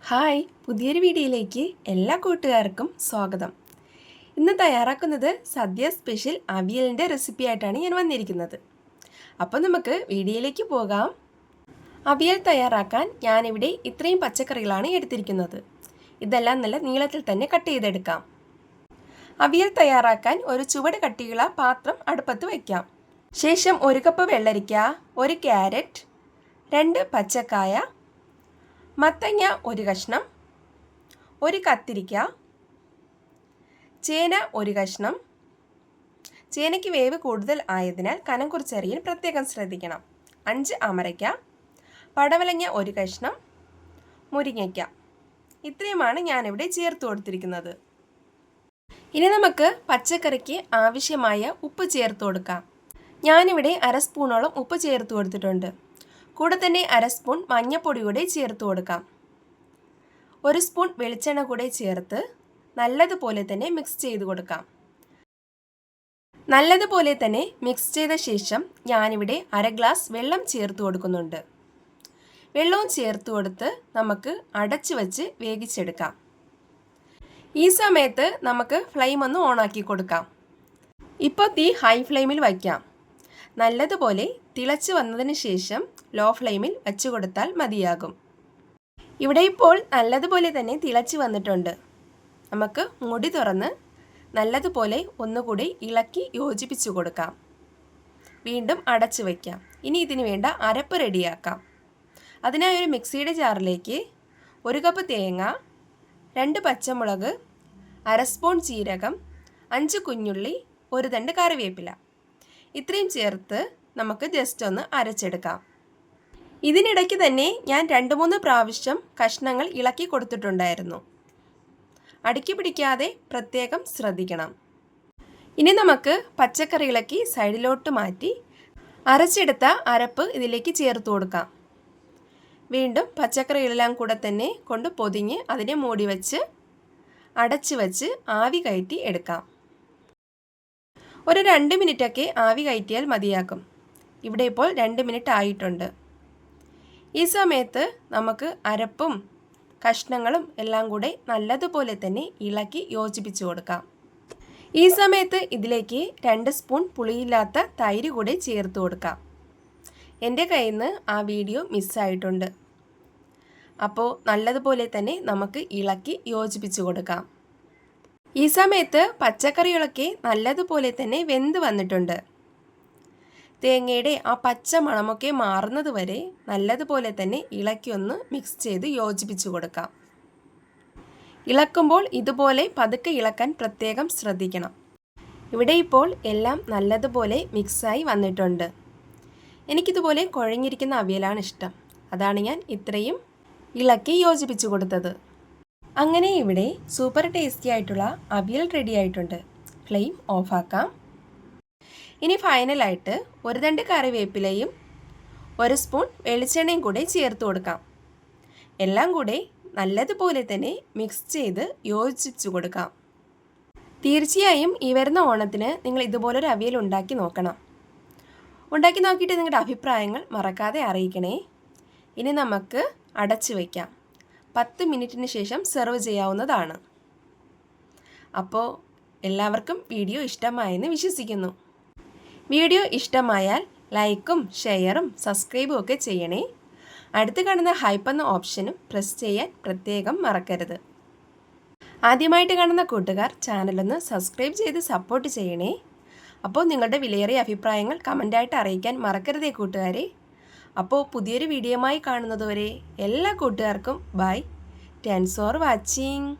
Hi, പുതിയൊരു വീഡിയോയിലേക്ക് എല്ലാ കൂട്ടുകാർക്കും സ്വാഗതം. ഇന്ന് തയ്യാറാക്കുന്നത് സദ്യ സ്പെഷ്യൽ അവിയലിൻ്റെ റെസിപ്പി ആയിട്ടാണ് ഞാൻ വന്നിരിക്കുന്നത്. അപ്പോൾ നമുക്ക് വീഡിയോയിലേക്ക് പോകാം. അവിയൽ തയ്യാറാക്കാൻ ഞാനിവിടെ ഇത്രയും പച്ചക്കറികളാണ് എടുത്തിരിക്കുന്നത്. ഇതെല്ലാം നല്ല നീളത്തിൽ തന്നെ കട്ട് ചെയ്തെടുക്കാം. അവിയൽ തയ്യാറാക്കാൻ ഒരു ചുവട് കട്ടിയുള്ള പാത്രം അടുപ്പത്ത് വയ്ക്കാം. ശേഷം 1 കപ്പ് വെള്ളരിക്ക, 1 ക്യാരറ്റ്, 2 പച്ചക്കായ, മത്തങ്ങ 1 കഷ്ണം, 1 കത്തിരിക്ക, ചേന 1 കഷ്ണം. ചേനയ്ക്ക് വേവ് കൂടുതൽ ആയതിനാൽ കനം കുറച്ചരിയാൻ പ്രത്യേകം ശ്രദ്ധിക്കണം. 5 അമരയ്ക്ക, പടവലങ്ങ 1 കഷ്ണം, മുരിങ്ങയ്ക്ക. ഇത്രയുമാണ് ഞാനിവിടെ ചേർത്ത് കൊടുത്തിരിക്കുന്നത്. ഇനി നമുക്ക് പച്ചക്കറിക്ക് ആവശ്യമായ ഉപ്പ് ചേർത്ത് കൊടുക്കാം. ഞാനിവിടെ 1/2 സ്പൂണോളം ഉപ്പ് ചേർത്ത് കൊടുത്തിട്ടുണ്ട്. കൂടെ തന്നെ 1/2 സ്പൂൺ മഞ്ഞൾപ്പൊടി കൂടെ ചേർത്ത് കൊടുക്കാം. 1 സ്പൂൺ വെളിച്ചെണ്ണ കൂടെ ചേർത്ത് നല്ലതുപോലെ തന്നെ മിക്സ് ചെയ്ത് കൊടുക്കാം. നല്ലതുപോലെ തന്നെ മിക്സ് ചെയ്ത ശേഷം ഞാനിവിടെ 1/2 ഗ്ലാസ് വെള്ളം ചേർത്ത് കൊടുക്കുന്നുണ്ട്. വെള്ളവും ചേർത്ത് കൊടുത്ത് നമുക്ക് അടച്ചു വച്ച് വേവിച്ചെടുക്കാം. ഈ സമയത്ത് നമുക്ക് ഫ്ലെയിം ഒന്ന് ഓണാക്കി കൊടുക്കാം. ഇപ്പോൾ തീ ഹൈ ഫ്ലെയിമിൽ വയ്ക്കാം. നല്ലതുപോലെ തിളച്ച് വന്നതിന് ശേഷം ലോ ഫ്ലെയിമിൽ വെച്ച് കൊടുത്താൽ മതിയാകും. ഇവിടെ ഇപ്പോൾ നല്ലതുപോലെ തന്നെ തിളച്ച് വന്നിട്ടുണ്ട്. നമുക്ക് മൂടി തുറന്ന് നല്ലതുപോലെ ഒന്നുകൂടി ഇളക്കി യോജിപ്പിച്ചു കൊടുക്കാം. വീണ്ടും അടച്ചു വയ്ക്കാം. ഇനി ഇതിന് വേണ്ട അരപ്പ് റെഡിയാക്കാം. അതിനായി ഒരു മിക്സിയുടെ ജാറിലേക്ക് 1 കപ്പ് തേങ്ങ, 2 പച്ചമുളക്, 1/2 സ്പൂൺ ജീരകം, 5 കുഞ്ഞുള്ളി, 1 തണ്ട് കറിവേപ്പില ഇത്രയും ചേർത്ത് നമുക്ക് ജസ്റ്റ് ഒന്ന് അരച്ചെടുക്കാം. ഇതിനിടയ്ക്ക് തന്നെ ഞാൻ 2-3 പ്രാവശ്യം കഷ്ണങ്ങൾ ഇളക്കി കൊടുത്തിട്ടുണ്ടായിരുന്നു. അടുക്കി പിടിക്കാതെ പ്രത്യേകം ശ്രദ്ധിക്കണം. ഇനി നമുക്ക് പച്ചക്കറികളൊക്കെ സൈഡിലോട്ട് മാറ്റി അരച്ചെടുത്ത അരപ്പ് ഇതിലേക്ക് ചേർത്ത് കൊടുക്കാം. വീണ്ടും പച്ചക്കറികളെല്ലാം കൂടെ തന്നെ കൊണ്ട് പൊതിഞ്ഞ് അതിനെ മൂടി വെച്ച് അടച്ചു വെച്ച് ആവി കയറ്റി എടുക്കാം. ഒരു 2 മിനിറ്റൊക്കെ ആവി കയറ്റിയാൽ മതിയാക്കും. ഇവിടെ ഇപ്പോൾ 2 മിനിറ്റ് ആയിട്ടുണ്ട്. ഈ സമയത്ത് നമുക്ക് അരപ്പും കഷ്ണങ്ങളും എല്ലാം കൂടെ നല്ലതുപോലെ തന്നെ ഇളക്കി യോജിപ്പിച്ചു കൊടുക്കാം. ഈ സമയത്ത് ഇതിലേക്ക് 2 സ്പൂൺ പുളിയില്ലാത്ത തൈര് കൂടെ ചേർത്ത് കൊടുക്കാം. എൻ്റെ കയ്യിൽ നിന്ന് ആ വീഡിയോ മിസ്സായിട്ടുണ്ട്. അപ്പോൾ നല്ലതുപോലെ തന്നെ നമുക്ക് ഇളക്കി യോജിപ്പിച്ചു കൊടുക്കാം. ഈ സമയത്ത് പച്ചക്കറികളൊക്കെ നല്ലതുപോലെ തന്നെ വെന്ത് വന്നിട്ടുണ്ട്. തേങ്ങയുടെ ആ പച്ച മണമൊക്കെ മാറുന്നത് വരെ നല്ലതുപോലെ തന്നെ ഇളക്കി ഒന്ന് മിക്സ് ചെയ്ത് യോജിപ്പിച്ചു കൊടുക്കാം. ഇളക്കുമ്പോൾ ഇതുപോലെ പതുക്കെ ഇളക്കാൻ പ്രത്യേകം ശ്രദ്ധിക്കണം. ഇവിടെ ഇപ്പോൾ എല്ലാം നല്ലതുപോലെ മിക്സായി വന്നിട്ടുണ്ട്. എനിക്കിതുപോലെ കുഴഞ്ഞിരിക്കുന്ന അവിയലാണ് ഇഷ്ടം. അതാണ് ഞാൻ ഇത്രയും ഇളക്കി യോജിപ്പിച്ചു കൊടുത്തത്. അങ്ങനെ ഇവിടെ സൂപ്പർ ടേസ്റ്റി ആയിട്ടുള്ള അവിയൽ റെഡി ആയിട്ടുണ്ട്. ഫ്ലെയിം ഓഫാക്കാം. ഇനി ഫൈനലായിട്ട് 1 തണ്ട് കറിവേപ്പിലയും 1 സ്പൂൺ വെളിച്ചെണ്ണയും കൂടെ ചേർത്ത് കൊടുക്കാം. എല്ലാം കൂടെ നല്ലതുപോലെ തന്നെ മിക്സ് ചെയ്ത് യോജിപ്പിച്ചു കൊടുക്കാം. തീർച്ചയായും ഈ വരുന്ന ഓണത്തിന് നിങ്ങൾ ഇതുപോലൊരു അവിയൽ ഉണ്ടാക്കി നോക്കണം. ഉണ്ടാക്കി നോക്കിയിട്ട് നിങ്ങളുടെ അഭിപ്രായങ്ങൾ മറക്കാതെ അറിയിക്കണേ. ഇനി നമുക്ക് അടച്ചു വയ്ക്കാം. 10 മിനിറ്റിന് ശേഷം സെർവ് ചെയ്യാവുന്നതാണ്. അപ്പോൾ എല്ലാവർക്കും വീഡിയോ ഇഷ്ടമായെന്ന് വിശ്വസിക്കുന്നു. വീഡിയോ ഇഷ്ടമായാൽ ലൈക്കും ഷെയറും സബ്സ്ക്രൈബും ഒക്കെ ചെയ്യണേ. അടുത്ത് കാണുന്ന ഹൈപ്പ് എന്ന ഓപ്ഷനും പ്രസ് ചെയ്യാൻ പ്രത്യേകം മറക്കരുത്. ആദ്യമായിട്ട് കാണുന്ന കൂട്ടുകാർ ചാനലൊന്ന് സബ്സ്ക്രൈബ് ചെയ്ത് സപ്പോർട്ട് ചെയ്യണേ. അപ്പോൾ നിങ്ങളുടെ വിലയേറിയ അഭിപ്രായങ്ങൾ കമൻ്റായിട്ട് അറിയിക്കാൻ മറക്കരുതേ കൂട്ടുകാരെ. അപ്പോൾ പുതിയൊരു വീഡിയോയുമായി കാണുന്നതുവരെ എല്ലാ കൂട്ടുകാർക്കും ബൈ. Thanks for watching.